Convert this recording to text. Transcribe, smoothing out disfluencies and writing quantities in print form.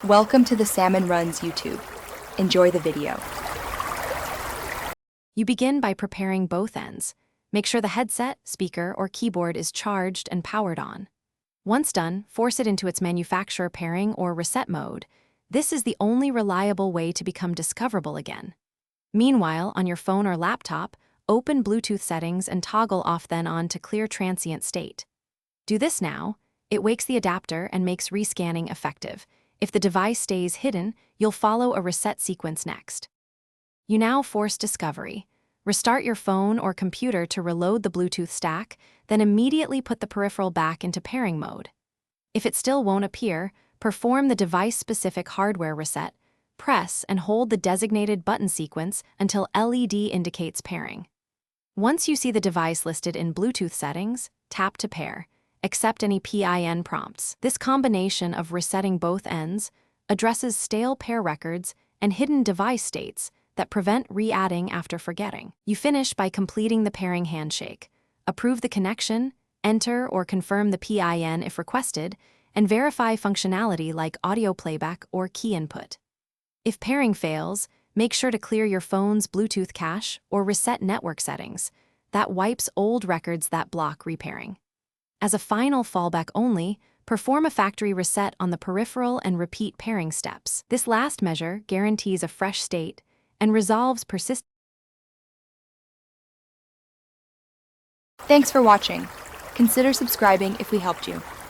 Welcome to the Salmon Runs YouTube. Enjoy the video. You begin by preparing both ends. Make sure the headset, speaker, or keyboard is charged and powered on. Once done, force it into its manufacturer pairing or reset mode. This is the only reliable way to become discoverable again. Meanwhile, on your phone or laptop, open Bluetooth settings and toggle off then on to clear transient state. Do this now. It wakes the adapter and makes rescanning effective. If the device stays hidden, you'll follow a reset sequence next. You now force discovery. Restart your phone or computer to reload the Bluetooth stack, then immediately put the peripheral back into pairing mode. If it still won't appear, perform the device-specific hardware reset. Press and hold the designated button sequence until LED indicates pairing. Once you see the device listed in Bluetooth settings, tap to pair. Accept any PIN prompts. This combination of resetting both ends addresses stale pair records and hidden device states that prevent re-adding after forgetting. You finish by completing the pairing handshake. Approve the connection, enter or confirm the PIN if requested, and verify functionality like audio playback or key input. If pairing fails, make sure to clear your phone's Bluetooth cache or reset network settings. That wipes old records that block repairing. As a final fallback only, perform a factory reset on the peripheral and repeat pairing steps. This last measure guarantees a fresh state and resolves persistent. Thanks for watching. Consider subscribing if we helped you.